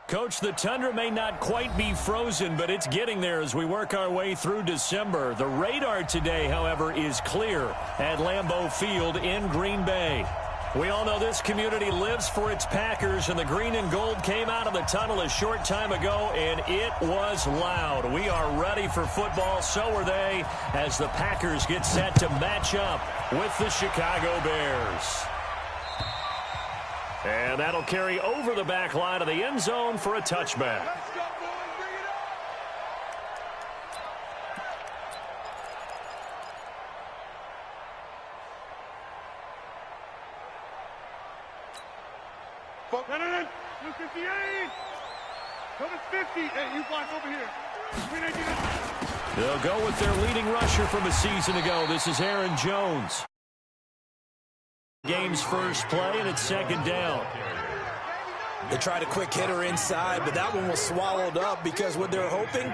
Coach, the tundra may not quite be frozen, but it's getting there as we work our way through December. The radar today, however, is clear at Lambeau Field in Green Bay. We all know this community lives for its Packers, and the green and gold came out of the tunnel a short time ago, and it was loud. We are ready for football, so are they, as the Packers get set to match up with the Chicago Bears. And that'll carry over the back line of the end zone for a touchback. Let's go, boys. Bring it up. No. 258. Coming 50. Hey, you block over here. They'll go with their leading rusher from a season ago. This is Aaron Jones. Game's first play, and it's second down. They tried a quick hitter inside, but that one was swallowed up because what they're hoping,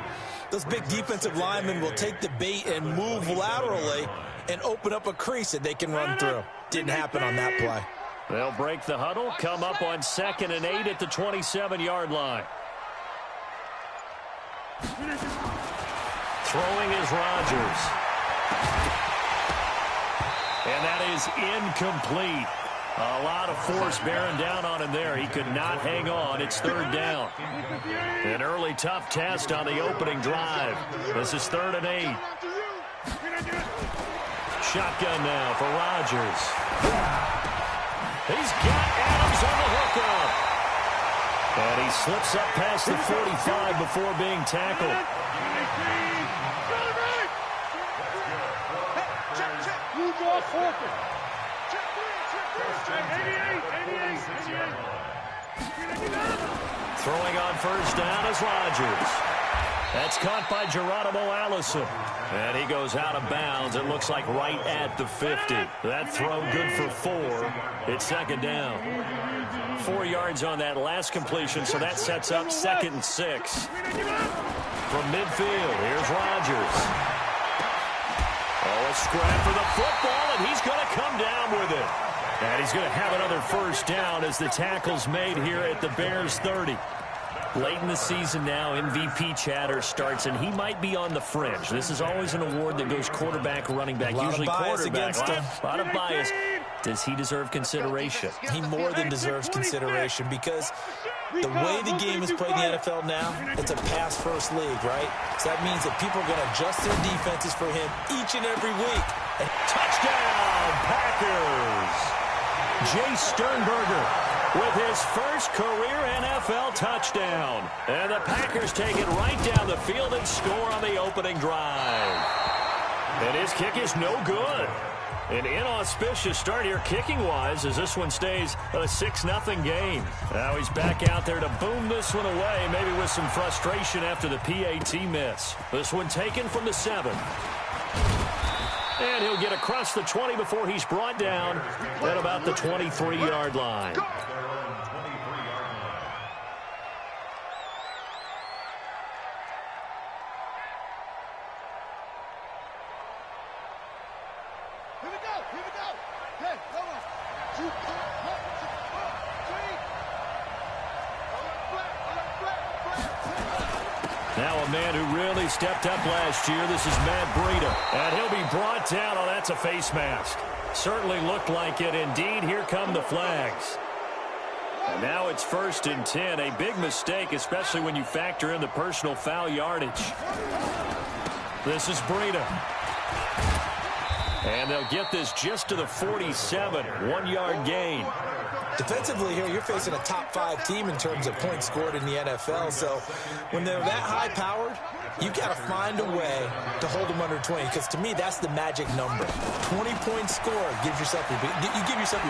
those big defensive linemen will take the bait and move laterally and open up a crease that they can run through. Didn't happen on that play. They'll break the huddle, come up on 2nd and 8 at the 27-yard line. Throwing is Rodgers. And that is incomplete. A lot of force bearing down on him there. He could not hang on. It's third down. An early tough test on the opening drive. This is 3rd and 8. Shotgun now for Rodgers. He's got Adams on the hookup. And he slips up past the 45 before being tackled. Throwing on first down is Rodgers. That's caught by Geronimo Allison. And he goes out of bounds. It looks like right at the 50. That throw good for 4. It's second down. 4 yards on that last completion, so that sets up 2nd and 6. From midfield, here's Rodgers. Oh, a scrap for the football, and he's going to come down with it. And he's going to have another first down as the tackle's made here at the Bears 30. Late in the season now, MVP chatter starts, and he might be on the fringe. This is always an award that goes quarterback, running back, usually quarterback. A lot of bias. Does he deserve consideration? He more than deserves consideration because the way the game is played in the NFL now, it's a pass-first league, right? So that means that people are going to adjust their defenses for him each and every week. And touchdown, Packers! Jay Sternberger with his first career NFL touchdown. And the Packers take it right down the field and score on the opening drive. And his kick is no good. An inauspicious start here kicking-wise as this one stays a 6-0 game. Now he's back out there to boom this one away, maybe with some frustration after the PAT miss. This one taken from the 7. And he'll get across the 20 before he's brought down at about the 23-yard line. Now a man who really stepped up last year. This is Matt Breida. And he'll be brought down. Oh, that's a face mask. Certainly looked like it. Indeed, here come the flags. And now it's 1st and 10. A big mistake, especially when you factor in the personal foul yardage. This is Breida. And they'll get this just to the 47. 1-yard gain. Defensively here, you're facing a top-5 team in terms of points scored in the NFL. So when they're that high-powered, you've got to find a way to hold them under 20. Because to me, that's the magic number. 20 points scored gives yourself your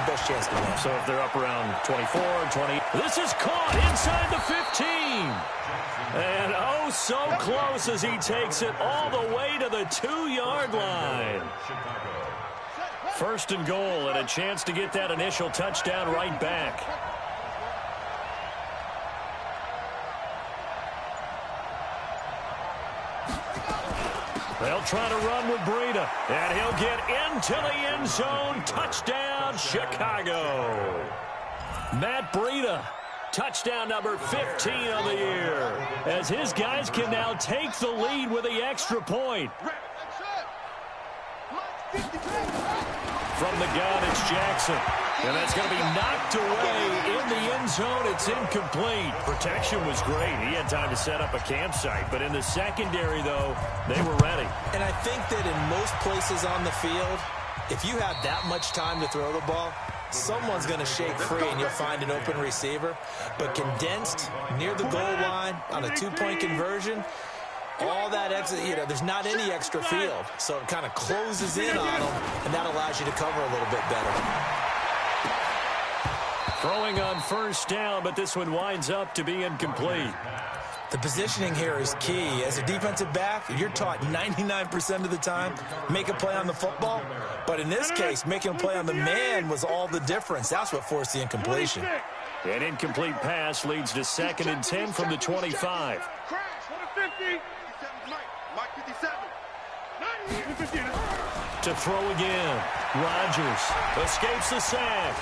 best chance to win. So if they're up around 24, 20. This is caught inside the 15. And oh, so close as he takes it all the way to the 2-yard line. 1st and goal, and a chance to get that initial touchdown right back. They'll try to run with Breida, and he'll get into the end zone. Touchdown, Chicago. Matt Breida Touchdown number 15 of the year, as his guys can now take the lead with the extra point. From the gun, it's Jackson. And that's going to be knocked away in the end zone. It's incomplete. Protection was great. He had time to set up a campsite. But in the secondary, though, they were ready. And I think that in most places on the field, if you have that much time to throw the ball, someone's going to shake free and you'll find an open receiver. But condensed near the goal line on a two-point conversion, all that extra, there's not any extra field. So it kind of closes in on them, and that allows you to cover a little bit better. Throwing on first down, but this one winds up to be incomplete. The positioning here is key. As a defensive back, you're taught 99% of the time, make a play on the football. But in this case, making a play on the man was all the difference. That's what forced the incompletion. An incomplete pass leads to 2nd and 10 from the 25. To throw again. Rodgers escapes the sack.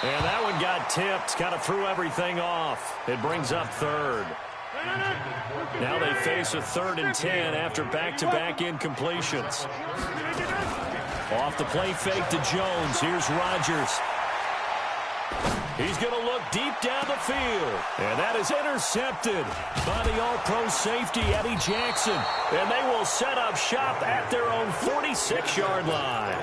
And that one got tipped, kind of threw everything off. It brings up 3rd. Now they face a 3rd and 10 after back-to-back incompletions. Off the play fake to Jones. Here's Rodgers. He's going to look deep down the field. And that is intercepted by the all-pro safety, Eddie Jackson. And they will set up shop at their own 46-yard line.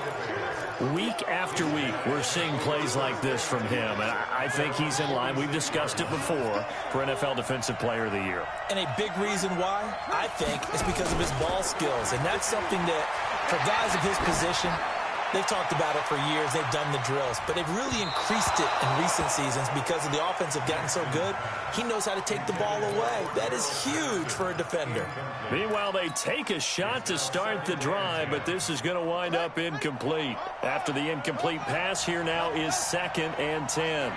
Week after week, we're seeing plays like this from him, and I think he's in line. We've discussed it before for NFL Defensive Player of the Year. And a big reason why, I think, is because of his ball skills. And that's something that, for guys of his position, they've talked about it for years. They've done the drills. But they've really increased it in recent seasons because of the offense have gotten so good. He knows how to take the ball away. That is huge for a defender. Meanwhile, they take a shot to start the drive, but this is going to wind up incomplete. After the incomplete pass, here now is 2nd and 10.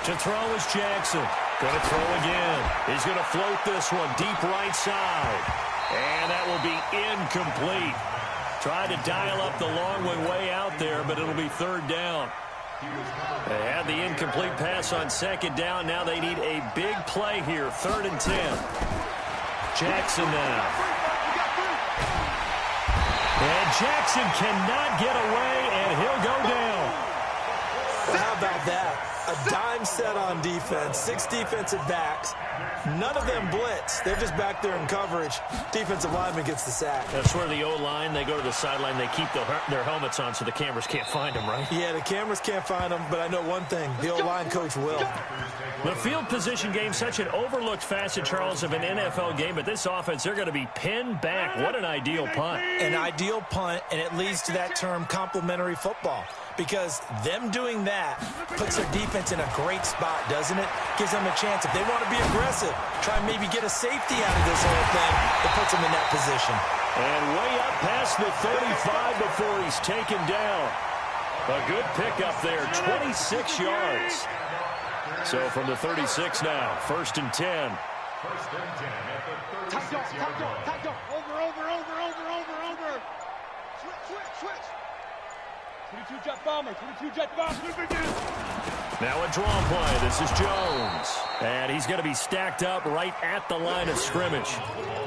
To throw is Jackson. Going to throw again. He's going to float this one deep right side. And that will be incomplete. Tried to dial up the long way out there, but it'll be 3rd down. They had the incomplete pass on 2nd down. Now they need a big play here. 3rd and 10. Jackson now. And Jackson cannot get away, and he'll go down. Well, how about that? A dime set on defense, 6 defensive backs. None of them blitz. They're just back there in coverage. Defensive lineman gets the sack. That's where the O-line, they go to the sideline, they keep their helmets on so the cameras can't find them, right? Yeah, the cameras can't find them, but I know one thing. The O-line coach will. The field position game, such an overlooked facet, Charles, of an NFL game, but this offense, they're going to be pinned back. What an ideal punt. An ideal punt, and it leads to that term complementary football. Because them doing that puts their defense in a great spot, doesn't it? Gives them a chance. If they want to be aggressive, try and maybe get a safety out of this whole thing, it puts them in that position. And way up past the 35 before he's taken down. A good pickup there, 26 yards. So from the 36 now, 1st and 10. Over. Switch. 22 jet bomber. Now a draw play. This is Jones. And he's going to be stacked up right at the line of scrimmage.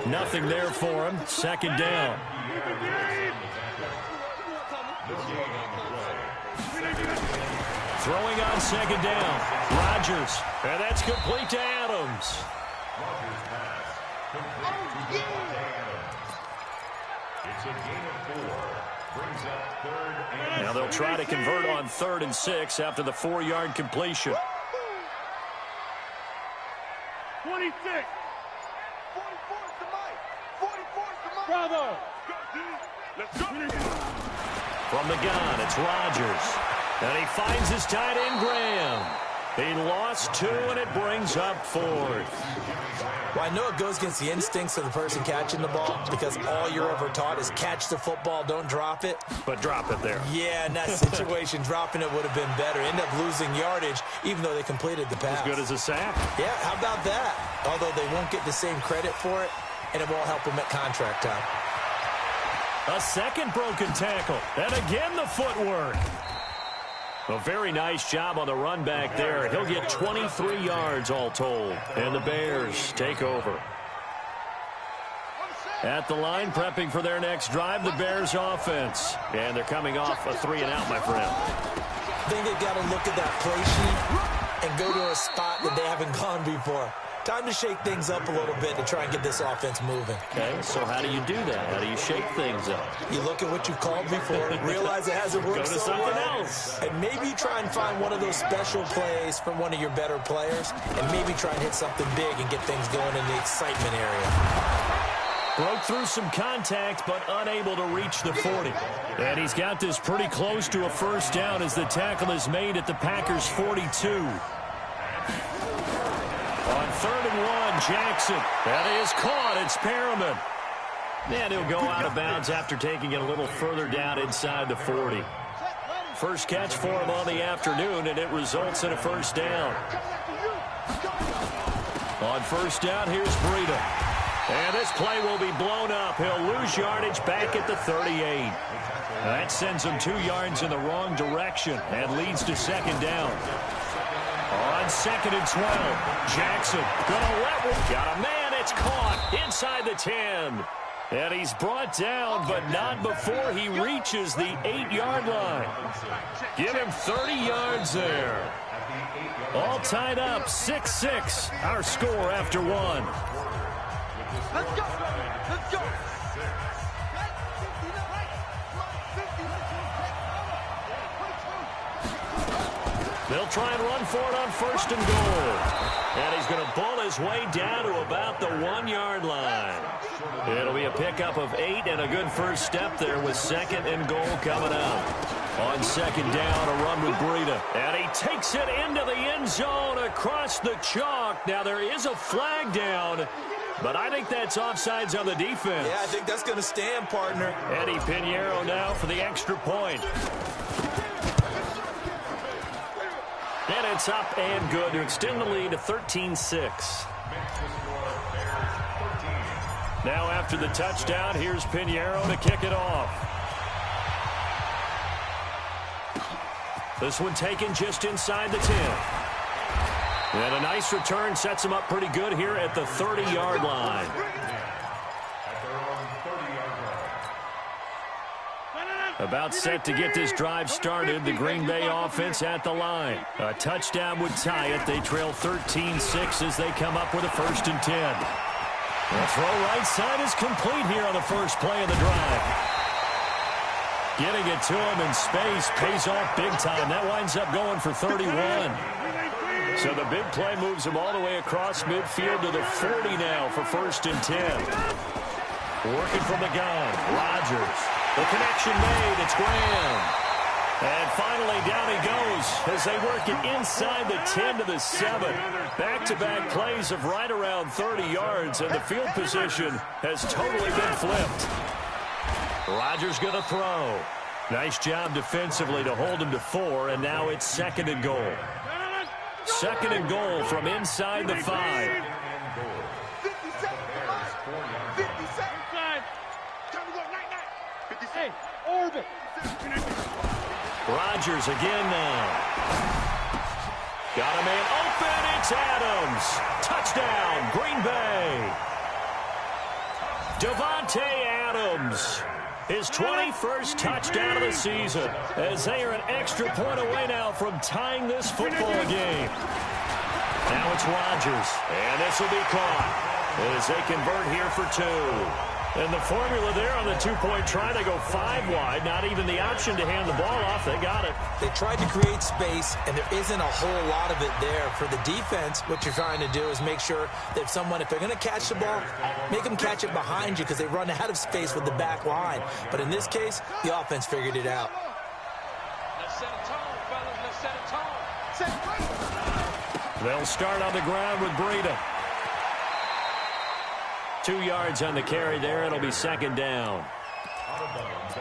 Nothing there for him. 2nd down. Throwing on 2nd down. Rodgers. And that's complete to Adams. It's a gain of 4. Brings up 3rd and Now they'll try to convert on 3rd and 6 after the 4-yard completion. 26. 44's Bravo. Let's go. From the gun, it's Rodgers. And he finds his tight end, Graham. He lost 2, and it brings up 4th. Well, I know it goes against the instincts of the person catching the ball because all you're ever taught is catch the football, don't drop it. But drop it there. Yeah, in that situation, dropping it would have been better. End up losing yardage, even though they completed the pass. As good as a sack. Yeah, how about that? Although they won't get the same credit for it, and it won't help them at contract time. A second broken tackle. And again the footwork. A very nice job on the run back there. He'll get 23 yards all told. And the Bears take over. At the line, prepping for their next drive, the Bears offense. And thee coming off a 3-and-out, my friend. I think they've got to look at that play sheet and go to a spot that they haven't gone before. Time to shake things up a little bit to try and get this offense moving. Okay, so how do you do that? How do you shake things up? You look at what you've called before, realize it hasn't worked Go to so something well, else. and maybe try and find one of those special plays from one of your better players, and maybe try and hit something big and get things going in the excitement area. Broke through some contact, but unable to reach the 40. And he's got this pretty close to a first down as the tackle is made at the Packers' 42. On 3rd and 1, Jackson. That is caught. It's Perriman. And he'll go out of bounds after taking it a little further down inside the 40. First catch for him on the afternoon, and it results in a first down. On first down, here's Breida. And this play will be blown up. He'll lose yardage back at the 38. That sends him 2 yards in the wrong direction and leads to second down. On 2nd and 12, Jackson gonna let one. Got a man, it's caught inside the 10. And he's brought down, but not before he reaches the 8-yard line. Give him 30 yards there. All tied up, 6-6. Our score after one. Let's go! Let's go! They'll try and run for it on 1st and goal. And he's going to bull his way down to about the 1-yard line. It'll be a pickup of 8 and a good first step there with 2nd and goal coming up. On 2nd down, a run with Breida. And he takes it into the end zone across the chalk. Now there is a flag down, but I think that's offsides on the defense. Yeah, I think that's going to stand, partner. Eddie Pinheiro now for the extra point. And it's up and good to extend the lead to 13-6. Now after the touchdown, here's Pinheiro to kick it off. This one taken just inside the 10. And a nice return sets him up pretty good here at the 30-yard line. About set to get this drive started. The Green Bay offense at the line. A touchdown would tie it. They trail 13-6 as they come up with a 1st and 10. The throw right side is complete here on the first play of the drive. Getting it to him in space pays off big time. That winds up going for 31. So the big play moves him all the way across midfield to the 40 now for 1st and 10. Working from the gun, Rodgers. The connection made, it's Graham. And finally down he goes as they work it inside the 10 to the 7. Back-to-back plays of right around 30 yards, and the field position has totally been flipped. Rodgers going to throw. Nice job defensively to hold him to 4, and now it's 2nd and goal. 2nd and goal from inside the 5. Hey, orbit. Rodgers again now. Got a man open. It's Adams. Touchdown, Green Bay. Davante Adams. His 21st touchdown of the season as they are an extra point away now from tying this football game. Now it's Rodgers, and this will be caught as they convert here for 2. And the formula there on the 2-point try, they go 5 wide, not even the option to hand the ball off. They got it. They tried to create space, and there isn't a whole lot of it there. For the defense, what you're trying to do is make sure that if they're going to catch the ball, make them catch it behind you because they run out of space with the back line. But in this case, the offense figured it out. Let's set a tone, fellas. Let's set a tone. Set it right. They'll start on the ground with Breida. 2 yards on the carry there. It'll be 2nd down.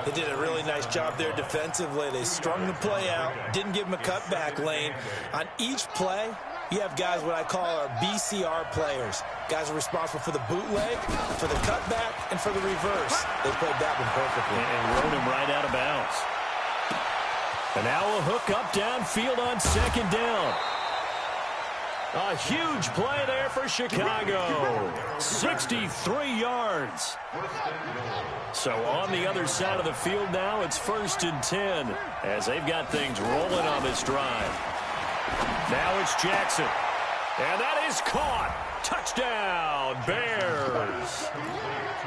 They did a really nice job there defensively. They strung the play out, didn't give him a cutback lane. On each play, You have guys what I call our BCR players. Guys are responsible for the bootleg, for the cutback, and for the reverse. They played that one perfectly. And rode him right out of bounds. And now a hook up downfield on second down. A huge play there for Chicago. 63 yards. So on the other side of the field now, it's 1st and 10 as they've got things rolling on this drive. Now it's Jackson. And that is caught. Touchdown, Bears.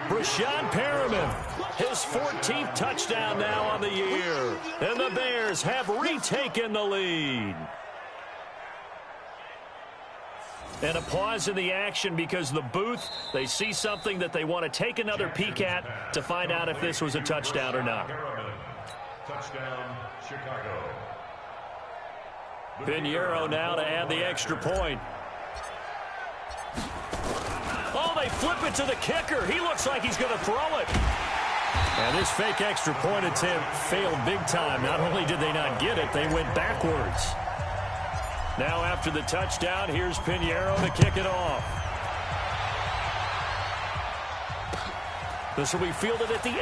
Brashad Perriman, his 14th touchdown now on the year. And the Bears have retaken the lead. And a pause in the action because the booth, they see something that they want to take another peek at to find out if this was a touchdown or not. Touchdown, Chicago. Pinheiro now to add the extra point. Oh, they flip it to the kicker. He looks like he's going to throw it. And this fake extra point attempt failed big time. Not only did they not get it, they went backwards. Now after the touchdown, here's Pinheiro to kick it off. This will be fielded at the 8.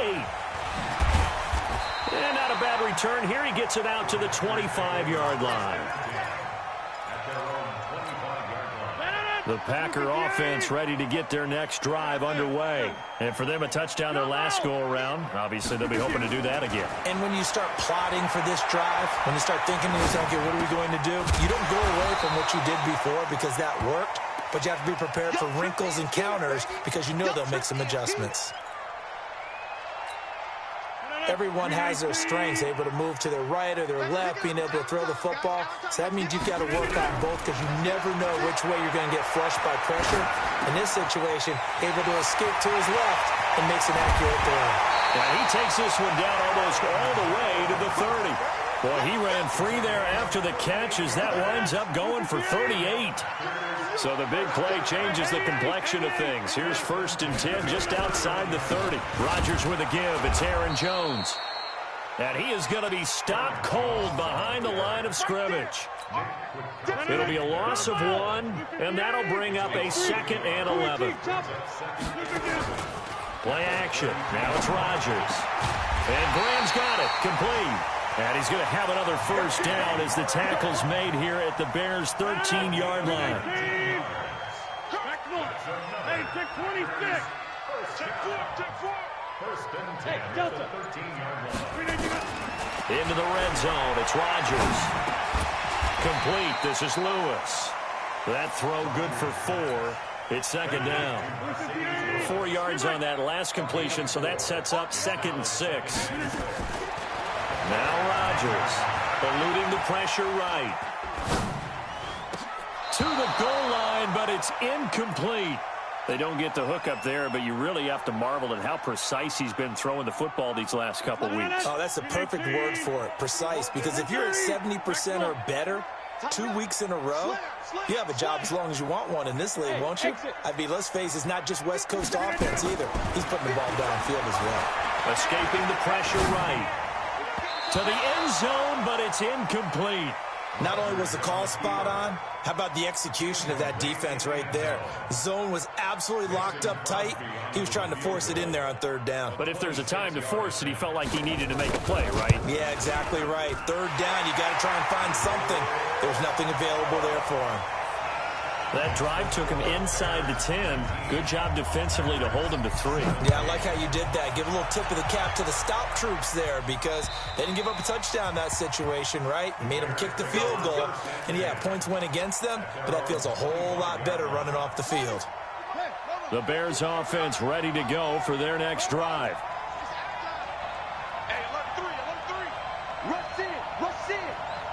And not a bad return here. He gets it out to the 25-yard line. The Packer offense ready to get their next drive underway. And for them, a touchdown their last go-around. Obviously, they'll be hoping to do that again. And when you start plotting for this drive, when you start thinking to yourself, okay, what are we going to do? You don't go away from what you did before because that worked, but you have to be prepared for wrinkles and counters because you know they'll make some adjustments. Everyone has their strengths, able to move to their right or their left, being able to throw the football. So that means you've got to work on both because you never know which way you're going to get flushed by pressure. In this situation, able to escape to his left and makes an accurate throw. Yeah, he takes this one down almost all the way to the 30. Boy, he ran free there after the catch as that winds up going for 38. So the big play changes the complexion of things. Here's 1st and 10 just outside the 30. Rodgers with a give. It's Aaron Jones. And he is going to be stopped cold behind the line of scrimmage. It'll be a loss of 1, and that'll bring up a 2nd and 11. Play action. Now it's Rodgers. And Graham's got it. Complete. And he's going to have another 1st down as the tackle's made here at the Bears' 13-yard line. Hey, check 26. Check 4. 1st and 10 at the 13-yard line. Into the red zone. It's Rodgers. Complete. This is Lewis. That throw good for 4. It's 2nd down. 4 yards on that last completion, so that sets up 2nd and 6. Now Rodgers, eluding the pressure right. To the goal line, but it's incomplete. They don't get the hook up there, but you really have to marvel at how precise he's been throwing the football these last couple weeks. Oh, that's the perfect word for it, precise, because if you're at 70% or better 2 weeks in a row, you have a job as long as you want one in this league, won't you? I mean, let's face it, it's not just West Coast offense either. He's putting the ball downfield as well. Escaping the pressure right. To the end zone, but it's incomplete. Not only was the call spot on, how about the execution of that defense right there? Zone was absolutely locked up tight. He was trying to force it in there on 3rd down. But if there's a time to force it, he felt like he needed to make a play, right? Yeah, exactly right. 3rd down, you got to try and find something. There's nothing available there for him. That drive took him inside the 10. Good job defensively to hold him to 3. Yeah, I like how you did that. Give a little tip of the cap to the stop troops there because they didn't give up a touchdown in that situation, right? Made them kick the field goal. And, yeah, points went against them, but that feels a whole lot better running off the field. The Bears offense ready to go for their next drive. Hey, 11-3. Rush in.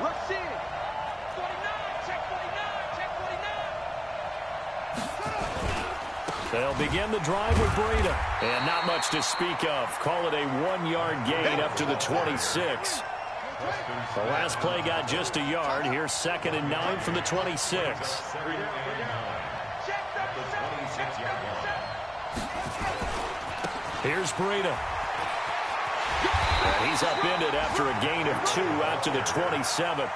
49, check 49. They'll begin the drive with Breida. And not much to speak of. Call it a 1-yard gain up to the 26. The last play got just a yard. Here's 2nd and 9 from the 26. Here's Breida. And he's upended after a gain of 2 out to the 27.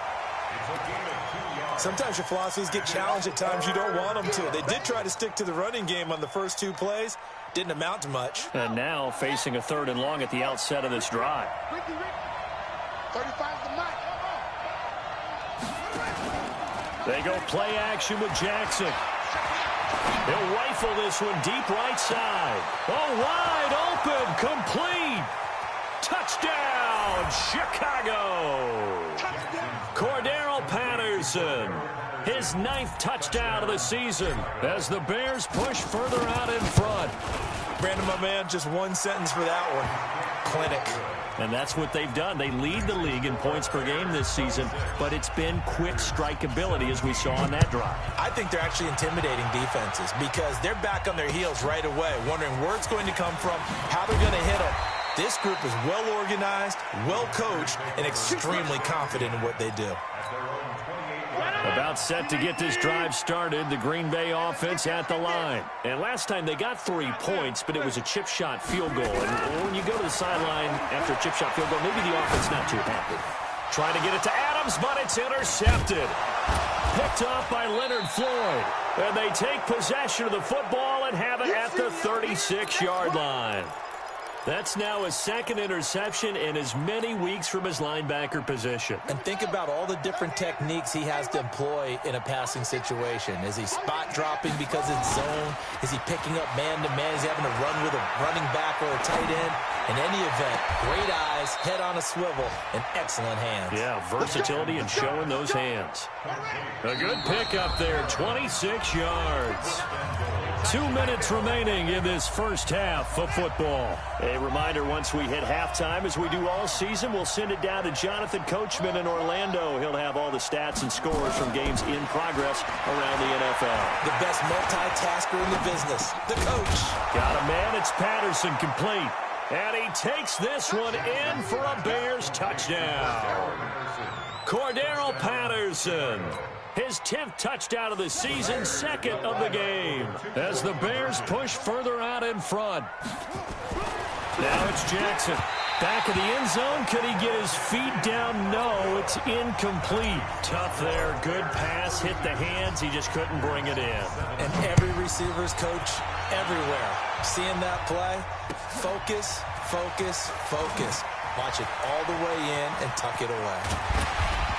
Sometimes your philosophies get challenged at times you don't want them to. They did try to stick to the running game on the first 2 plays. Didn't amount to much. And now facing a 3rd and long at the outset of this drive. 35 the mic. They go play action with Jackson. He'll rifle this one deep right side. Oh, wide open, complete. Touchdown, Chicago. Cordero Patterson, his 9th touchdown of the season as the Bears push further out in front. Brandon, my man, just 1 sentence for that one. Clinic. And that's what they've done. They lead the league in points per game this season, but it's been quick strikeability as we saw on that drive. I think they're actually intimidating defenses because they're back on their heels right away, wondering where it's going to come from, how they're going to hit them. This group is well organized, well coached, and extremely confident in what they do. About set to get this drive started, the Green Bay offense at the line. And last time they got 3 points, but it was a chip shot field goal. And when you go to the sideline after a chip shot field goal, maybe the offense not too happy. Trying to get it to Adams, but it's intercepted. Picked off by Leonard Floyd. And they take possession of the football and have it at the 36-yard line. That's now his 2nd interception in as many weeks from his linebacker position. And think about all the different techniques he has to employ in a passing situation. Is he spot dropping because it's zone? Is he picking up man-to-man? Is he having to run with a running back or a tight end? In any event, great eyes, head on a swivel, and excellent hands. Yeah, versatility and showing those hands. A good pickup there, 26 yards. 2 minutes remaining in this first half of football. A reminder, once we hit halftime, as we do all season, we'll send it down to Jonathan Coachman in Orlando. He'll have all the stats and scores from games in progress around the NFL. The best multitasker in the business, the coach. Got a man, it's Patterson, complete. And he takes this one in for a Bears touchdown. Cordero Patterson, his 10th touchdown of the season, 2nd of the game, as the Bears push further out in front. Now it's Jackson. Back of the end zone. Could he get his feet down? No, it's incomplete. Tough there. Good pass. Hit the hands. He just couldn't bring it in. And every receiver's coach everywhere. Seeing that play, focus, focus, focus. Watch it all the way in and tuck it away.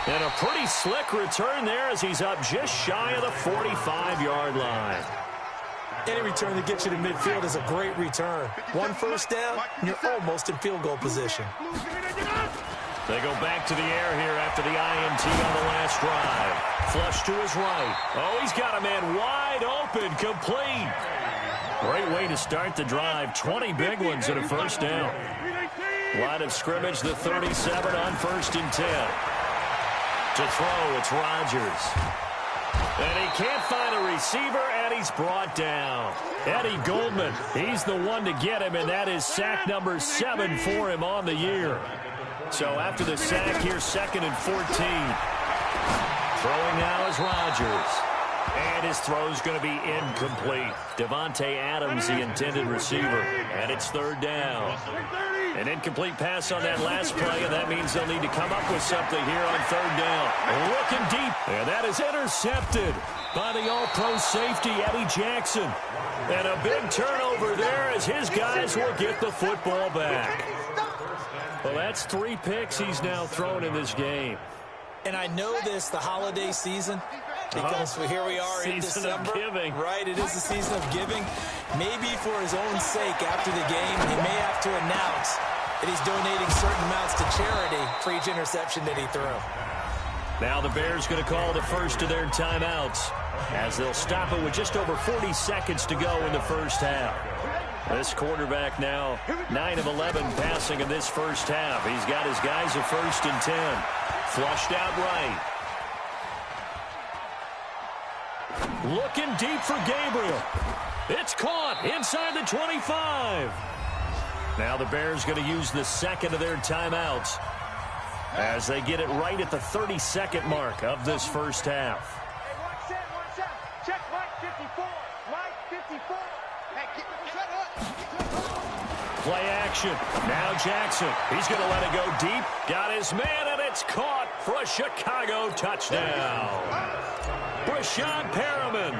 And a pretty slick return there as he's up just shy of the 45-yard line. Any return that gets you to midfield is a great return. 1 first down, and you're almost in field goal position. They go back to the air here after the INT on the last drive. Flush to his right. Oh, he's got a man wide open, complete. Great way to start the drive. 20 big ones and a first down. Line of scrimmage, the 37 on 1st and 10. To throw, it's Rodgers. And he can't find a receiver, and he's brought down. Eddie Goldman, he's the one to get him, and that is sack number 7 for him on the year. So after the sack here, 2nd and 14. Throwing now is Rodgers. And his throw's going to be incomplete. Davante Adams, the intended receiver. And it's 3rd down. An incomplete pass on that last play, and that means they'll need to come up with something here on 3rd down. Looking deep, and that is intercepted by the all-pro safety, Eddie Jackson. And a big turnover there as his guys will get the football back. Well, that's 3 picks he's now thrown in this game. And I know this, the holiday season, because here we are in December. Giving. Right, it is the season of giving. Maybe for his own sake after the game, he may have to announce that he's donating certain amounts to charity for each interception that he threw. Now the Bears going to call the first of their timeouts as they'll stop it with just over 40 seconds to go in the first half. This quarterback now 9 of 11 passing in this first half. He's got his guys a 1st and 10. Flushed out right. Looking deep for Gabriel. It's caught inside the 25. Now the Bears going to use the 2nd of their timeouts as they get it right at the 32nd mark of this first half. Hey, watch that. Check Mike 54. Mike 54. Hey, shut up. Play action. Now Jackson. He's going to let it go deep. Got his man, and it's caught for a Chicago touchdown. Brashad Perriman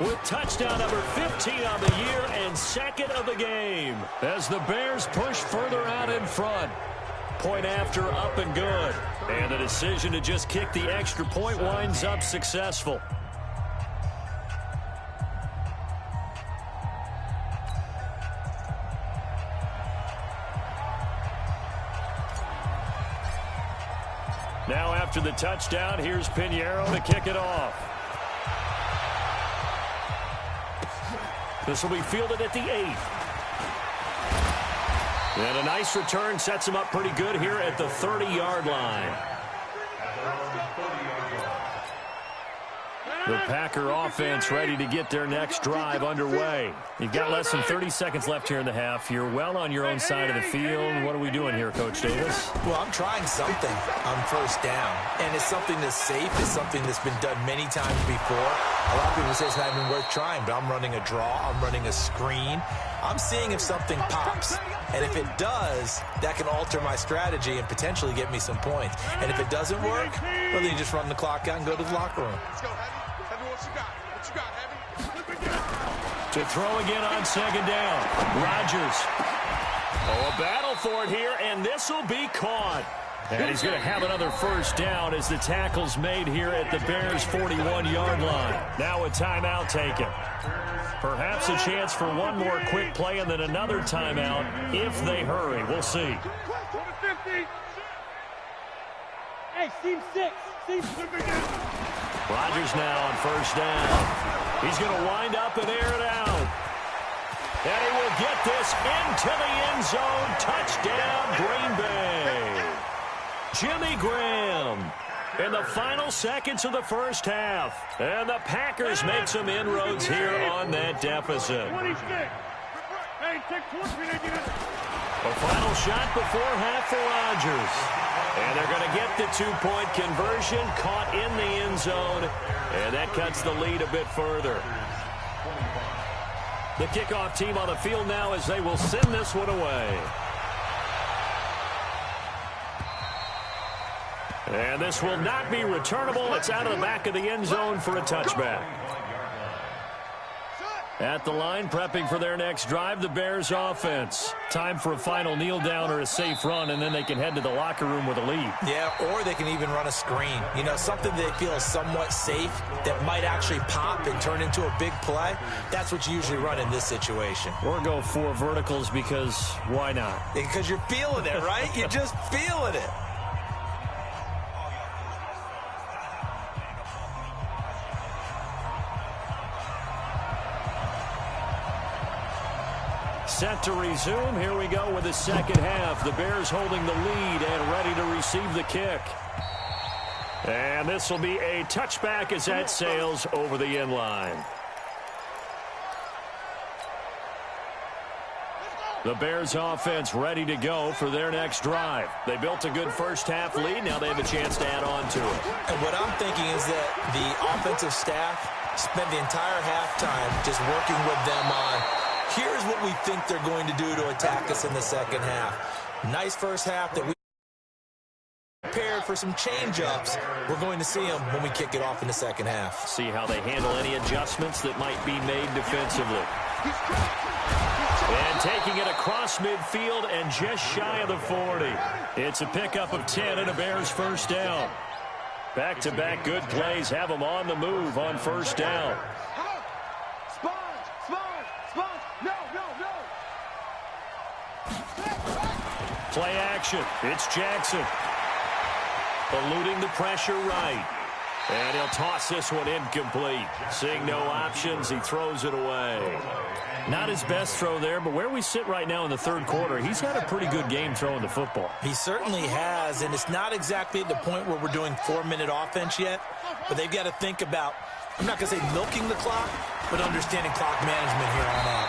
with touchdown number 15 on the year and second of the game as the Bears push further out in front. Point after, up and good. And the decision to just kick the extra point winds up successful. Now after the touchdown, here's Pinheiro to kick it off. This will be fielded at the 8. And a nice return sets him up pretty good here at the 30-yard line. The Packer offense ready to get their next drive underway. You've got less than 30 seconds left here in the half. You're well on your own side of the field. What are we doing here, Coach Davis? Well, I'm trying something on first down. And it's something that's safe. It's something that's been done many times before. A lot of people say it's not even worth trying, but I'm running a draw. I'm running a screen. I'm seeing if something pops. And if it does, that can alter my strategy and potentially get me some points. And if it doesn't work, well, then you just run the clock out and go to the locker room. Let's go, Heavy. Heavy, what you got, Heavy? To throw again on second down. Rodgers. Oh, a battle for it here, and this will be caught. And he's going to have another first down as the tackle's made here at the Bears' 41-yard line. Now a timeout taken. Perhaps a chance for one more quick play and then another timeout if they hurry. We'll see. Hey, team 6. Rodgers now on first down. He's going to wind up and air it out. And he will get this into the end zone. Touchdown, Green Bay. Jimmy Graham in the final seconds of the first half. And the Packers make some inroads here on that deficit. A final shot before half for Rodgers. And they're going to get the two-point conversion, caught in the end zone. And that cuts the lead a bit further. The kickoff team on the field now as they will send this one away. And this will not be returnable. It's out of the back of the end zone for a touchback. At the line, prepping for their next drive, the Bears offense. Time for a final kneel down or a safe run, and then they can head to the locker room with a lead. Yeah, or they can even run a screen. You know, something they feel is somewhat safe that might actually pop and turn into a big play. That's what you usually run in this situation. Or go 4 verticals because why not? Because you're feeling it, right? You're just feeling it. Set to resume. Here we go with the second half. The Bears holding the lead and ready to receive the kick. And this will be a touchback as that sails over the end line. The Bears offense ready to go for their next drive. They built a good first half lead. Now they have a chance to add on to it. And what I'm thinking is that the offensive staff spent the entire halftime just working with them on here's what we think they're going to do to attack us in the second half. Nice first half that we prepared for some change-ups. We're going to see them when we kick it off in the second half. See how they handle any adjustments that might be made defensively. And taking it across midfield and just shy of the 40. It's a pickup of 10 and a Bears first down. Back-to-back good plays have them on the move on first down. Play action. It's Jackson. Eluding the pressure right. And he'll toss this one incomplete. Seeing no options, he throws it away. Not his best throw there, but where we sit right now in the third quarter, he's had a pretty good game throwing the football. He certainly has, and it's not exactly at the point where we're doing 4-minute offense yet, but they've got to think about, I'm not going to say milking the clock, but understanding clock management here on out.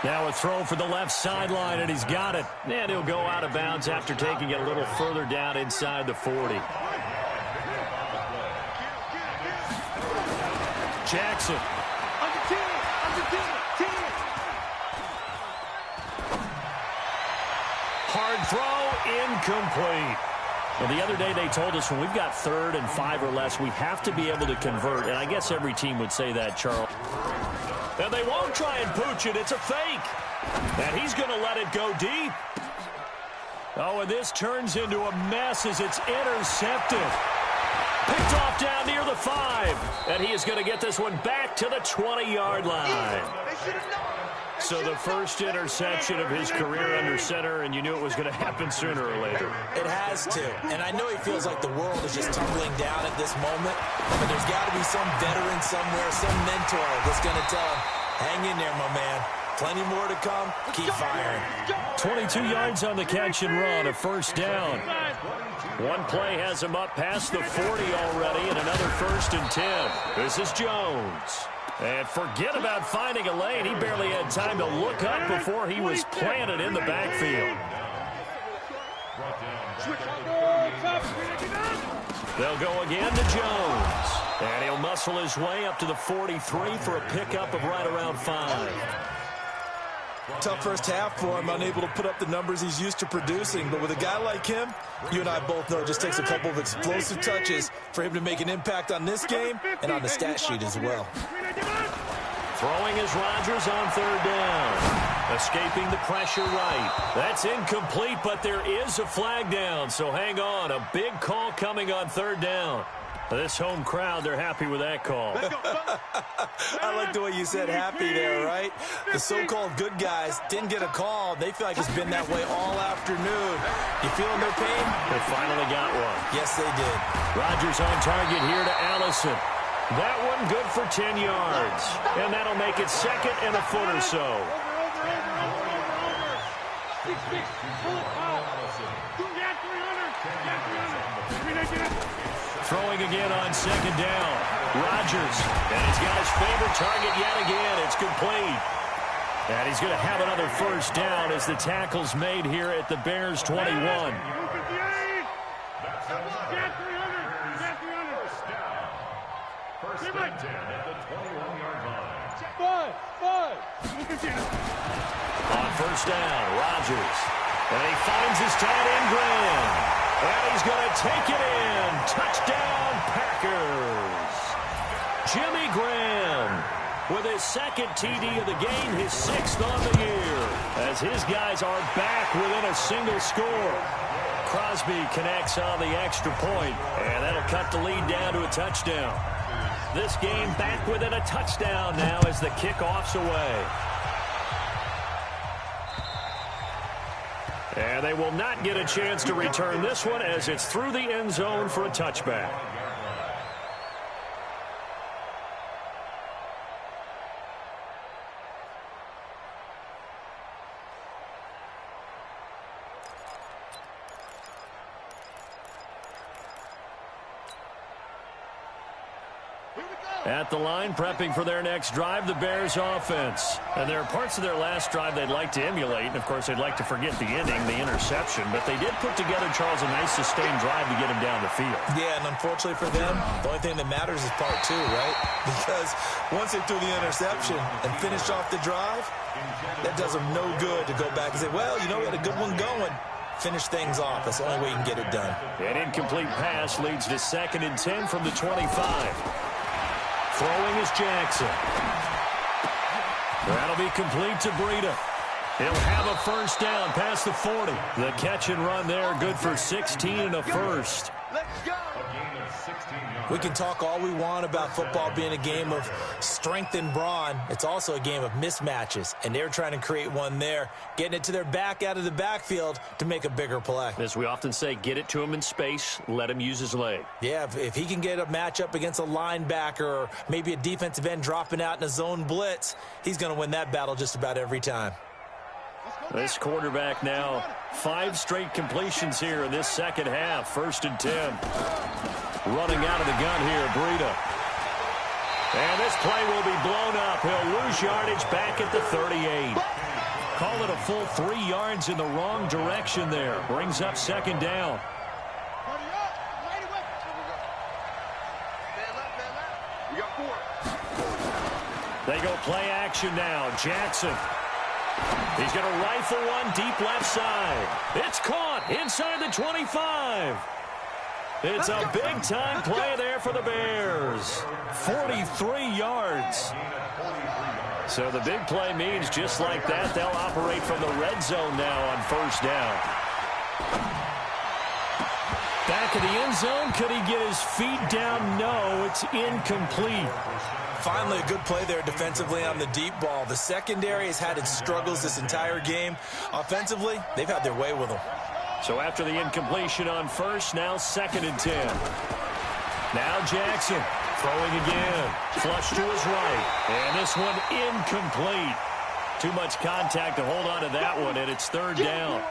Now a throw for the left sideline, and he's got it. And he'll go out of bounds after taking it a little further down inside the 40. Jackson. Hard throw, incomplete. Well, the other day they told us when we've got 3rd and 5 or less, we have to be able to convert. And I guess every team would say that, Charles. And they won't try and pooch it. It's a fake. And he's going to let it go deep. Oh, and this turns into a mess as it's intercepted. Picked off down near the 5. And he is going to get this one back to the 20-yard line. So the first interception of his career under center, and you knew it was going to happen sooner or later. It has to. And I know he feels like the world is just tumbling down at this moment, but there's got to be some veteran somewhere, some mentor that's going to tell him, hang in there, my man. Plenty more to come. Keep firing. 22 yards on the catch and run, a first down. One play has him up past the 40 already, and another 1st and 10. This is Jones. And forget about finding a lane. He barely had time to look up before he was planted in the backfield. They'll go again to Jones. And he'll muscle his way up to the 43 for a pickup of right around 5. Tough first half for him, unable to put up the numbers he's used to producing. But with a guy like him, you and I both know it just takes a couple of explosive touches for him to make an impact on this game and on the stat sheet as well. Throwing is Rodgers on 3rd down. Escaping the pressure right. That's incomplete, but there is a flag down. So hang on, a big call coming on 3rd down. This home crowd, they're happy with that call. I like the way you said happy there, right? The so-called good guys didn't get a call. They feel like it's been that way all afternoon. You feeling their pain? They finally got one. Yes, they did. Rodgers on target here to Allison. That one good for 10 yards. And that'll make it 2nd and a foot or so. Throwing again on 2nd down. Rodgers. And he's got his favorite target yet again. It's complete. And he's going to have another first down as the tackle's made here at the Bears 21. First and 10 at the 21-yard line. On first down, Rodgers. And he finds his tight end, Graham. And he's going to take it in. Touchdown, Packers. Jimmy Graham with his 2nd TD of the game, his 6th on the year, as his guys are back within a single score. Crosby connects on the extra point, and that'll cut the lead down to a touchdown. This game back within a touchdown now as the kickoff's away. And they will not get a chance to return this one as it's through the end zone for a touchback. At the line, prepping for their next drive, the Bears offense. And there are parts of their last drive they'd like to emulate. And, of course, they'd like to forget the ending, the interception. But they did put together, Charles, a nice sustained drive to get him down the field. Yeah, and unfortunately for them, the only thing that matters is part 2, right? Because once they threw the interception and finished off the drive, that does them no good to go back and say, well, you know, we had a good one going. Finish things off. That's the only way you can get it done. An incomplete pass leads to 2nd and 10 from the 25. Throwing is Jackson. That'll be complete to Breida. He'll have a first down past the 40. The catch and run there, good for 16 and a first. Let's go. We can talk all we want about football being a game of strength and brawn. It's also a game of mismatches, and they're trying to create one there, getting it to their back out of the backfield to make a bigger play. As we often say, get it to him in space, let him use his leg. Yeah, if he can get a matchup against a linebacker or maybe a defensive end dropping out in a zone blitz, he's going to win that battle just about every time. This quarterback now, 5 straight completions here in this second half. 1st and 10. Running out of the gun here, Breida. And this play will be blown up. He'll lose yardage back at the 38. Call it a full 3 yards in the wrong direction there. Brings up 2nd down. We got 4. They go play action now. Jackson. He's going to rifle one deep left side. It's caught inside the 25. It's a big-time play there for the Bears. 43 yards. So the big play means just like that, they'll operate from the red zone now on first down. Back of the end zone. Could he get his feet down? No, it's incomplete. Finally, a good play there defensively on the deep ball. The secondary has had its struggles this entire game. Offensively, they've had their way with them. So after the incompletion on first, now 2nd and 10. Now Jackson throwing again. Flush to his right. And this one incomplete. Too much contact to hold on to that one, and it's 3rd down.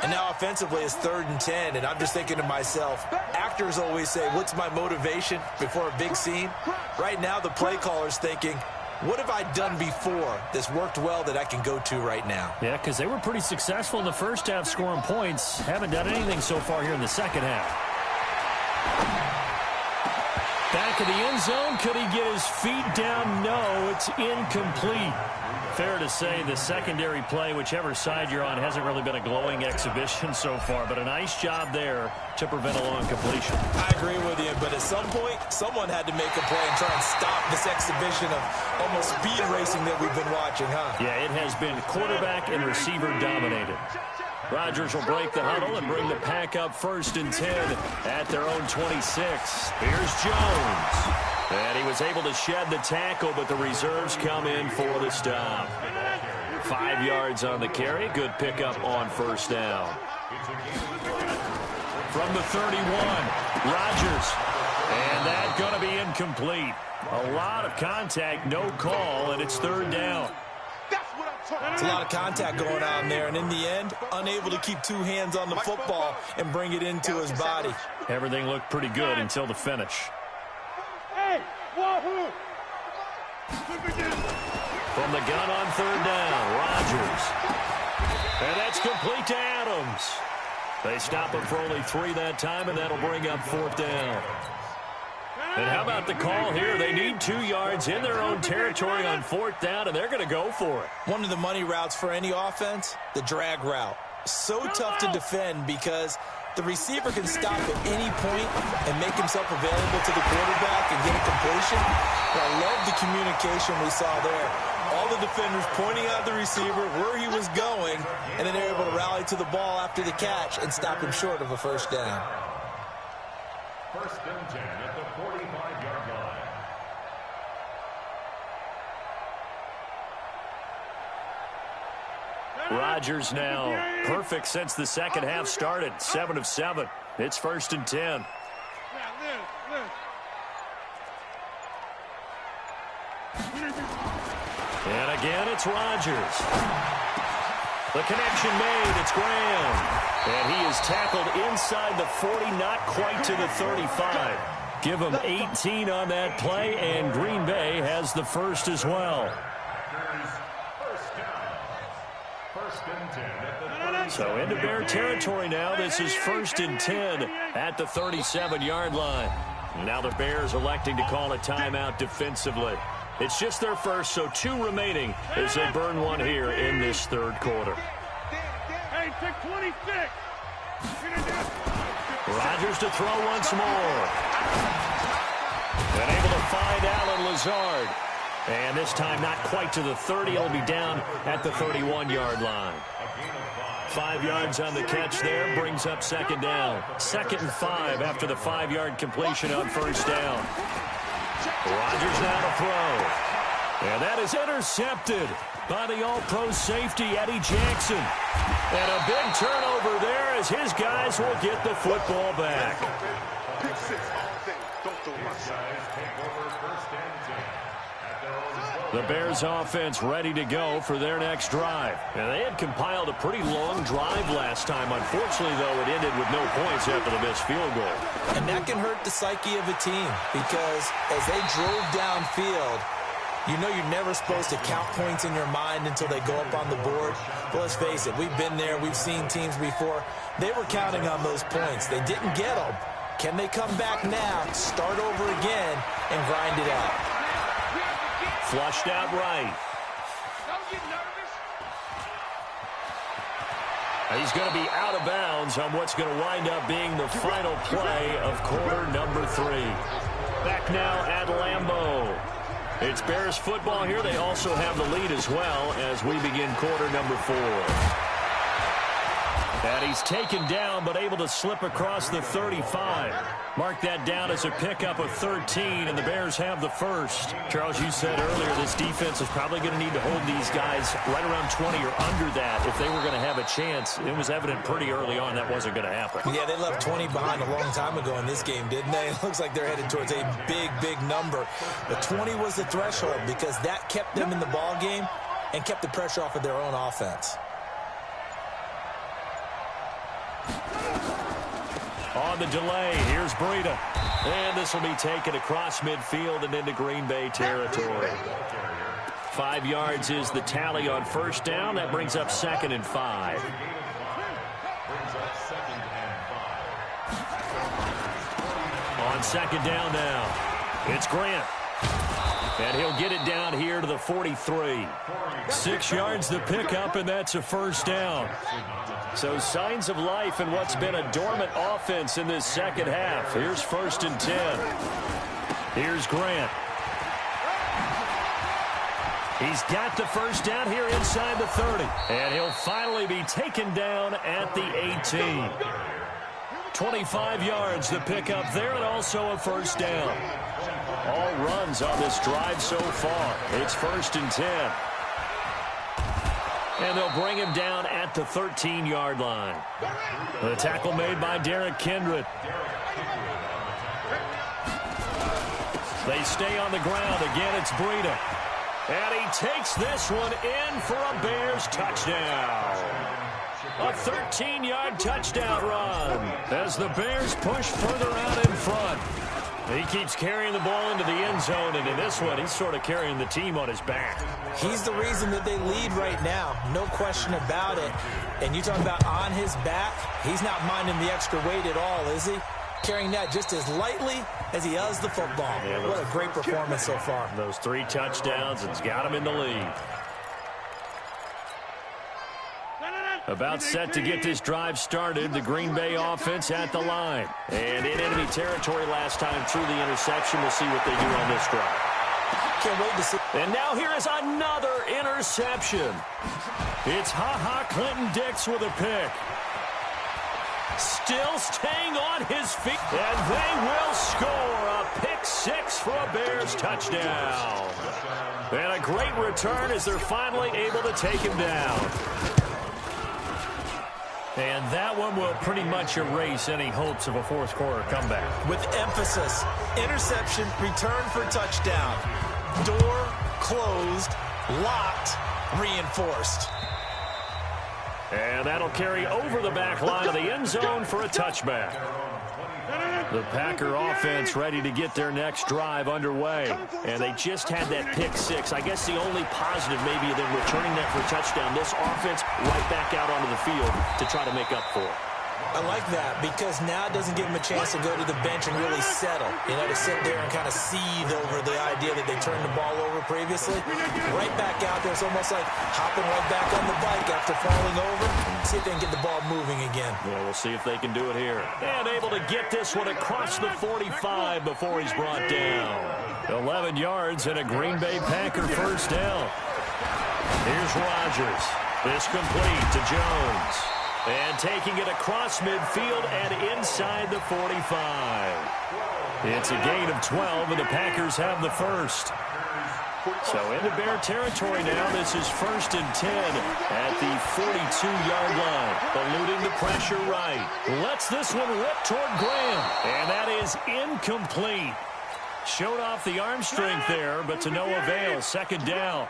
And now offensively it's 3rd and 10, and I'm just thinking to myself, actors always say, what's my motivation before a big scene? Right now the play caller's thinking, what have I done before that's worked well that I can go to right now? Yeah, because they were pretty successful in the first half scoring points. Haven't done anything so far here in the second half. Back of the end zone. Could he get his feet down? No, it's incomplete. Fair to say the secondary play, whichever side you're on, hasn't really been a glowing exhibition so far, but a nice job there to prevent a long completion. I agree with you, but at some point, someone had to make a play and try and stop this exhibition of almost speed racing that we've been watching, huh? Yeah, it has been quarterback and receiver dominated. Rodgers will break the huddle and bring the pack up 1st and 10 at their own 26. Here's Jones. And he was able to shed the tackle, but the reserves come in for the stop. 5 yards on the carry. Good pickup on first down. From the 31, Rodgers. And that's going to be incomplete. A lot of contact, no call, and it's 3rd down. It's a lot of contact going on there, and in the end, unable to keep 2 hands on the football and bring it into his body. Everything looked pretty good until the finish. Hey, wahoo! From the gun on 3rd down, Rodgers. And that's complete to Adams. They stop him for only 3 that time, and that'll bring up 4th down. And how about the call here? They need 2 yards in their own territory on 4th down, and they're going to go for it. One of the money routes for any offense, the drag route. So tough to defend because the receiver can stop at any point and make himself available to the quarterback and get a completion. But I love the communication we saw there. All the defenders pointing out the receiver, where he was going, and then they're able to rally to the ball after the catch and stop him short of a 1st down. 1st and 10 at the 45-yard line. Rodgers now perfect since the second half started. 7 of 7. It's 1st and 10. And again, it's Rodgers. The connection made. It's Graham. And he is tackled inside the 40, not quite to the 35. Give him 18 on that play, and Green Bay has the 1st as well. So into Bear territory now. This is 1st and 10 at the 37-yard line. Now the Bears electing to call a timeout defensively. It's just their first, so 2 remaining as they burn one here in this 3rd quarter. Hey, take 26. Rodgers to throw once more. And able to find Allen Lazard. And this time not quite to the 30. It'll be down at the 31-yard line. 5 yards on the catch there brings up 2nd down. 2nd and 5 after the 5-yard completion on 1st down. Rodgers now to throw. And that is intercepted by the all-pro safety, Eddie Jackson. And a big turnover there as his guys will get the football back. The Bears offense ready to go for their next drive. And they had compiled a pretty long drive last time. Unfortunately, though, it ended with no points after the missed field goal. And that can hurt the psyche of a team because as they drove downfield, you know you're never supposed to count points in your mind until they go up on the board. But let's face it, we've been there. We've seen teams before. They were counting on those points. They didn't get them. Can they come back now, start over again, and grind it out? Flushed out right. Don't get nervous. He's going to be out of bounds on what's going to wind up being the final play of quarter number 3. Back now at Lambeau. It's Bears football here. They also have the lead as well as we begin quarter number 4. And he's taken down but able to slip across the 35. Mark that down as a pickup of 13, and the Bears have the first. Charles, you said earlier this defense is probably going to need to hold these guys right around 20 or under that if they were going to have a chance. It was evident pretty early on that wasn't going to happen. Yeah, they left 20 behind a long time ago in this game, didn't they? It looks like they're headed towards a big, big number. But 20 was the threshold because that kept them in the ball game and kept the pressure off of their own offense. On the delay, here's Breida. And this will be taken across midfield and into Green Bay territory. 5 yards is the tally on first down. That brings up 2nd and 5. On 2nd down now, it's Grant. And he'll get it down here to the 43. 6 yards the pickup, and that's a first down. So signs of life in what's been a dormant offense in this second half. Here's 1st and 10. Here's Grant. He's got the first down here inside the 30. And he'll finally be taken down at the 18. 25 yards the pickup there, and also a first down. All runs on this drive so far. It's 1st and 10. And they'll bring him down at the 13-yard line. The tackle made by Derek Kindred. They stay on the ground. Again, it's Breida. And he takes this one in for a Bears touchdown. A 13-yard touchdown run as the Bears push further out in front. He keeps carrying the ball into the end zone, and in this one, he's sort of carrying the team on his back. He's the reason that they lead right now, no question about it. And you talk about on his back, he's not minding the extra weight at all, is he? Carrying that just as lightly as he does the football. Yeah, what a great performance so far. Those 3 touchdowns, it's got him in the lead. About set to get this drive started, the Green Bay offense at the line. And in enemy territory last time through the interception. We'll see what they do on this drive. Can't wait to see. And now here is another interception. It's Clinton Dix with a pick. Still staying on his feet. And they will score a pick 6 for a Bears touchdown. And a great return as they're finally able to take him down. And that one will pretty much erase any hopes of a fourth quarter comeback. With emphasis, interception, return for touchdown. Door closed, locked, reinforced. And that'll carry over the back line of the end zone for a touchback. The Packer offense ready to get their next drive underway. And they just had that pick 6. I guess the only positive maybe than returning that for a touchdown. This offense right back out onto the field to try to make up for it. I like that because now it doesn't give them a chance to go to the bench and really settle. You know, to sit there and kind of seethe over the idea that they turned the ball over previously. Right back out there. It's almost like hopping right back on the bike after falling over. See if they can get the ball moving again. Yeah, we'll see if they can do it here. And able to get this one across the 45 before he's brought down. 11 yards and a Green Bay Packer first down. Here's Rodgers. This complete to Jones. And taking it across midfield and inside the 45. It's a gain of 12, and the Packers have the first. So into Bear territory now. This is 1st and 10 at the 42-yard line. Eluding the pressure right. Lets this one rip toward Graham. And that is incomplete. Showed off the arm strength there, but to no avail. 2nd down.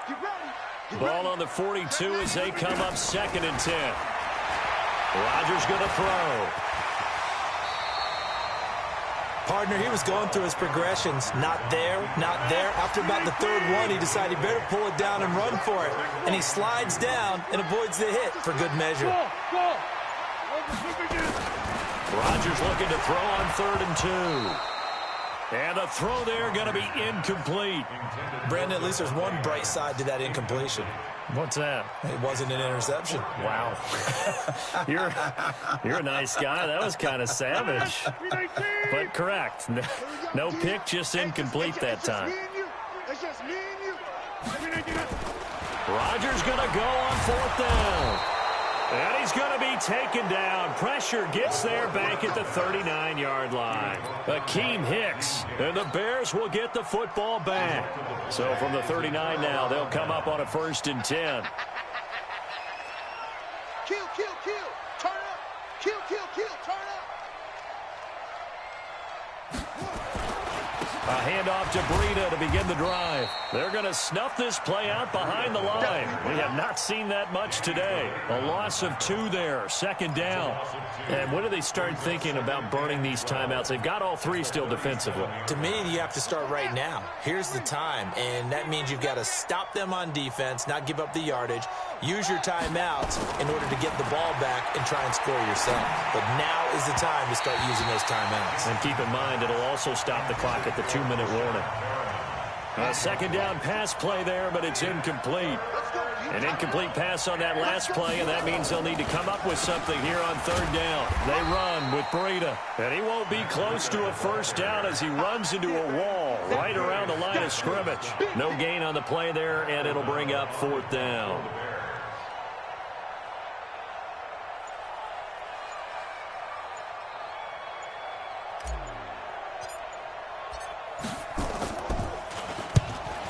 Ball on the 42 as they come up 2nd and 10. Rodgers going to throw. Partner, he was going through his progressions. Not there, not there. After about the 3rd one, he decided he better pull it down and run for it. And he slides down and avoids the hit for good measure. Rodgers looking to throw on 3rd and 2. And the throw there going to be incomplete. Brandon, at least there's one bright side to that incompletion. What's that? It wasn't an interception. Wow. You're a nice guy. That was kind of savage. But correct. No pick, just incomplete that time. Rodgers going to go on 4th down. And he's going to be taken down. Pressure gets there back at the 39-yard line. Akeem Hicks. And the Bears will get the football back. So from the 39 now, they'll come up on a 1st and 10. Kill, turn up. Kill, turn up. A handoff to Breida to begin the drive. They're going to snuff this play out behind the line. We have not seen that much today. A loss of 2 there, 2nd down. And when do they start thinking about burning these timeouts? They've got all 3 still defensively. To me, you have to start right now. Here's the time, and that means you've got to stop them on defense, not give up the yardage, use your timeouts in order to get the ball back and try and score yourself. But now is the time to start using those timeouts. And keep in mind, it'll also stop the clock at the 2-minute warning. A 2nd down pass play there, but it's incomplete. An incomplete pass on that last play, and that means they'll need to come up with something here on 3rd down. They run with Breida, and he won't be close to a 1st down as he runs into a wall right around the line of scrimmage. No gain on the play there, and it'll bring up 4th down.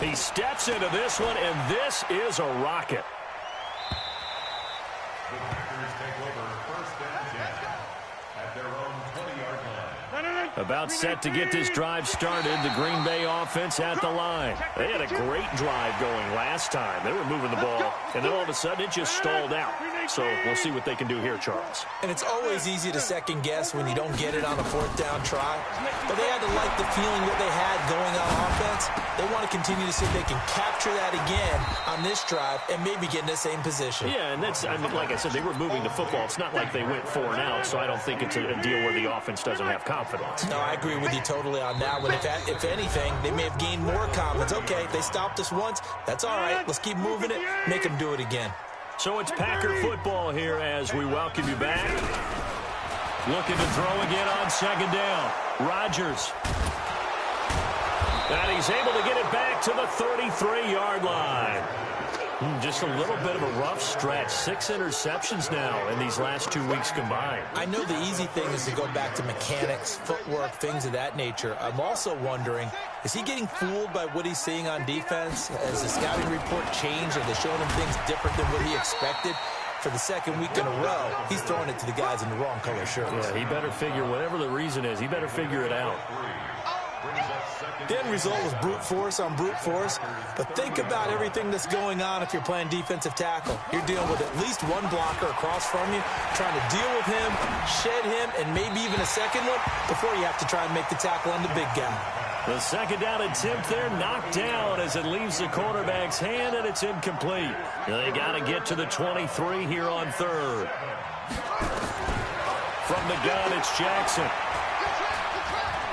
He steps into this one, and this is a rocket. The Packers take over 1st and 10 at their own 20-yard line. About set to get this drive started, the Green Bay offense at the line. They had a great drive going last time. They were moving the ball, and then all of a sudden it just stalled out. So we'll see what they can do here, Charles. And it's always easy to second guess when you don't get it on a 4th down try. But they had to like the feeling that they had going on offense. They want to continue to see if they can capture that again on this drive and maybe get in the same position. Yeah, and that's, I mean, like I said, they were moving the football. It's not like they went 4 and out, so I don't think it's a deal where the offense doesn't have confidence. No, I agree with you totally on that one. If anything, they may have gained more confidence. Okay, they stopped us once. That's all right. Let's keep moving it. Make them do it again. So it's Packer football here as we welcome you back. Looking to throw again on 2nd down. Rodgers. And he's able to get it back to the 33-yard line. Just a little bit of a rough stretch. 6 interceptions now in these last 2 weeks combined. I know the easy thing is to go back to mechanics, footwork, things of that nature. I'm also wondering, is he getting fooled by what he's seeing on defense? Has the scouting report changed? Are they showing him things different than what he expected? For the 2nd week in a row, he's throwing it to the guys in the wrong color shirts. Yeah, he better figure, whatever the reason is, he better figure it out. The end result was brute force on brute force, but think about everything that's going on if you're playing defensive tackle. You're dealing with at least one blocker across from you, trying to deal with him, shed him, and maybe even a second one before you have to try and make the tackle on the big guy. The 2nd down attempt there knocked down as it leaves the quarterback's hand, and it's incomplete. They got to get to the 23 here on 3rd. From the gun, it's Jackson.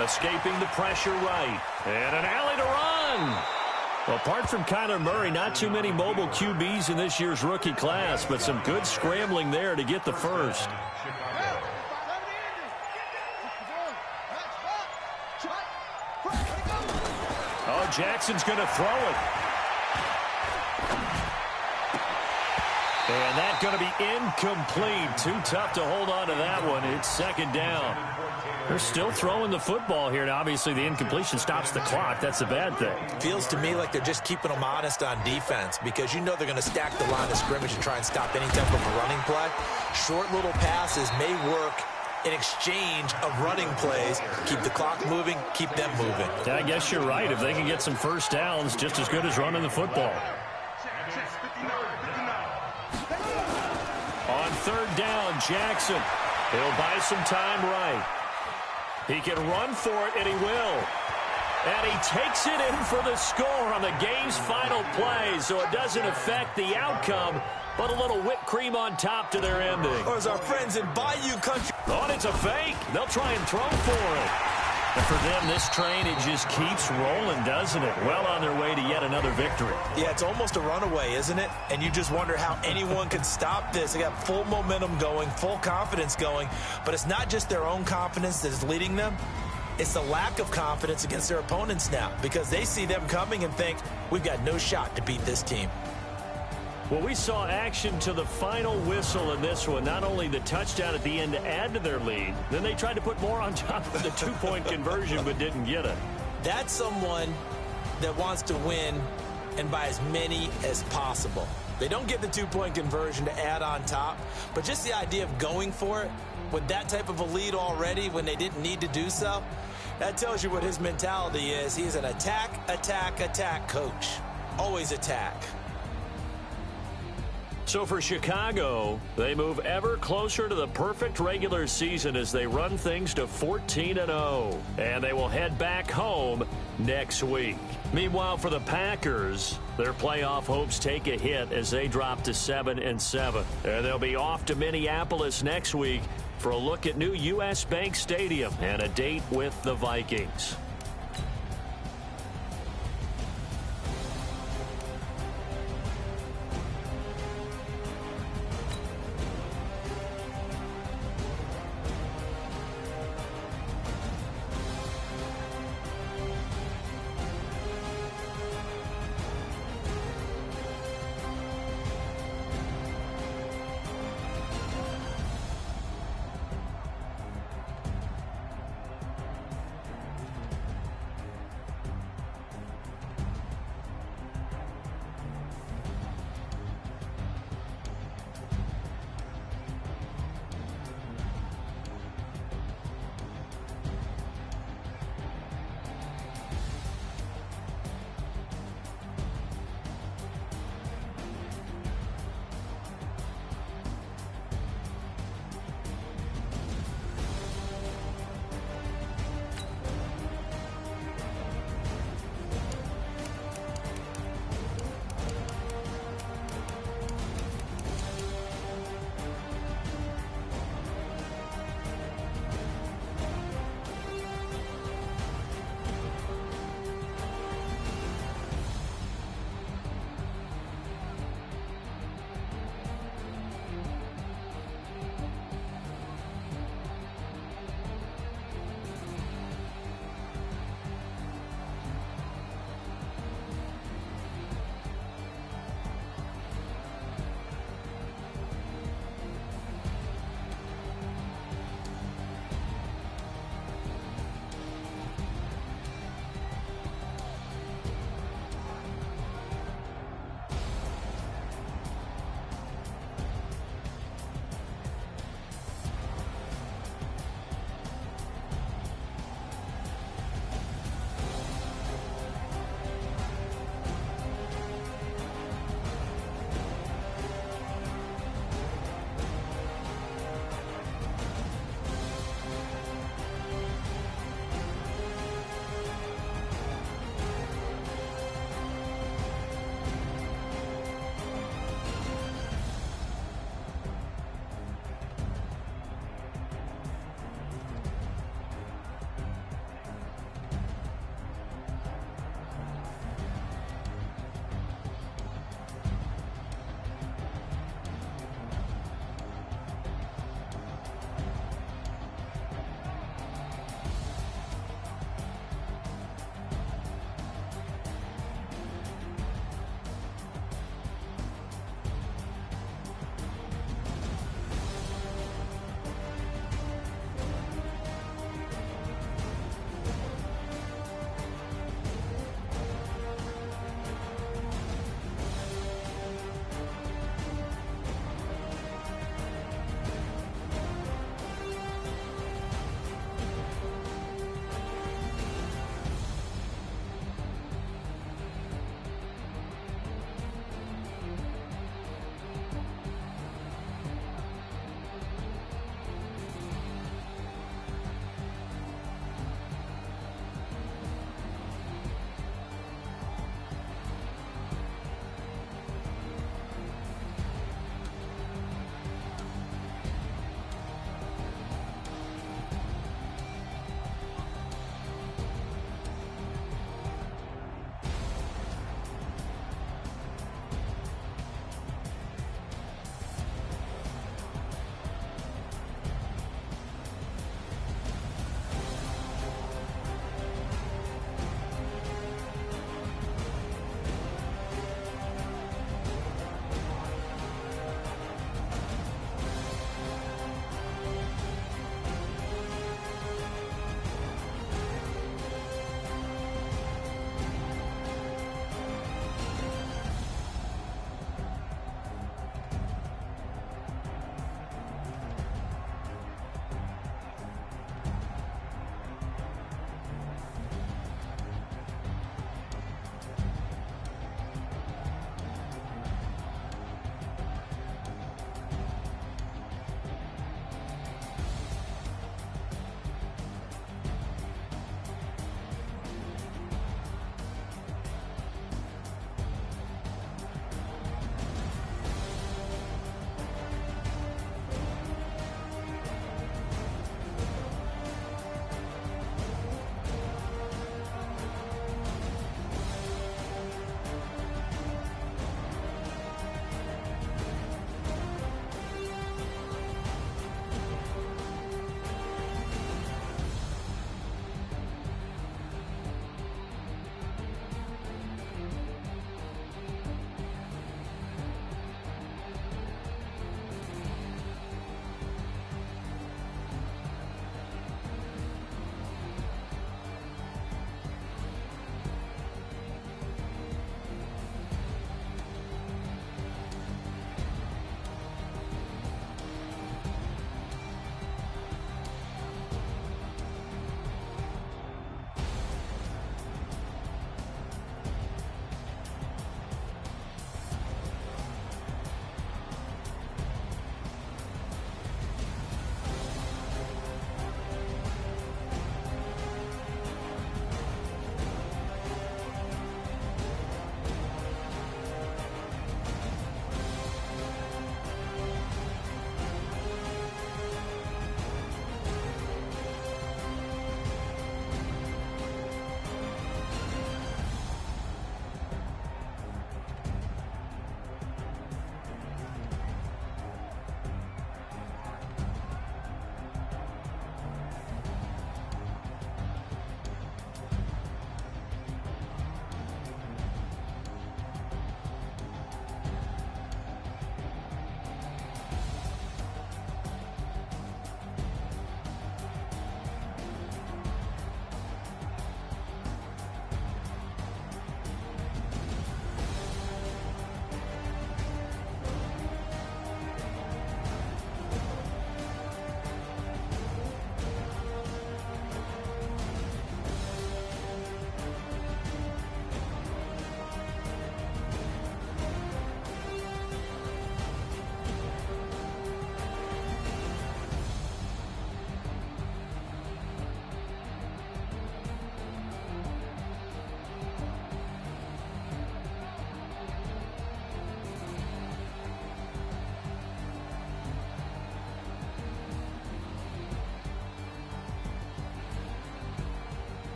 Escaping the pressure right. And an alley to run. Apart from Kyler Murray, not too many mobile QBs in this year's rookie class, but some good scrambling there to get the first. Oh, Jackson's going to throw it. And that's going to be incomplete. Too tough to hold on to that one. It's 2nd down. They're still throwing the football here. Now, obviously, the incompletion stops the clock. That's a bad thing. Feels to me like they're just keeping them honest on defense because you know they're going to stack the line of scrimmage and try and stop any type of a running play. Short little passes may work in exchange of running plays. Keep the clock moving, keep them moving. Yeah, I guess you're right. If they can get some 1st downs, just as good as running the football. On 3rd down, Jackson. He'll buy some time right. He can run for it, and he will. And he takes it in for the score on the game's final play, so it doesn't affect the outcome, but a little whipped cream on top to their ending. Or as our friends in Bayou Country. Oh, and it's a fake. They'll try and throw for it. And for them, this train, it just keeps rolling, doesn't it? Well on their way to yet another victory. Yeah, it's almost a runaway, isn't it? And you just wonder how anyone can stop this. They got full momentum going, full confidence going. But it's not just their own confidence that is leading them. It's the lack of confidence against their opponents now because they see them coming and think, we've got no shot to beat this team. Well, we saw action to the final whistle in this one. Not only the touchdown at the end to add to their lead, then they tried to put more on top of the two-point conversion but didn't get it. That's someone that wants to win and by as many as possible. They don't get the two-point conversion to add on top, but just the idea of going for it with that type of a lead already when they didn't need to do so, that tells you what his mentality is. He's an attack, attack, attack coach. Always attack. So for Chicago, they move ever closer to the perfect regular season as they run things to 14-0. And they will head back home next week. Meanwhile, for the Packers, their playoff hopes take a hit as they drop to 7-7. And they'll be off to Minneapolis next week for a look at new U.S. Bank Stadium and a date with the Vikings.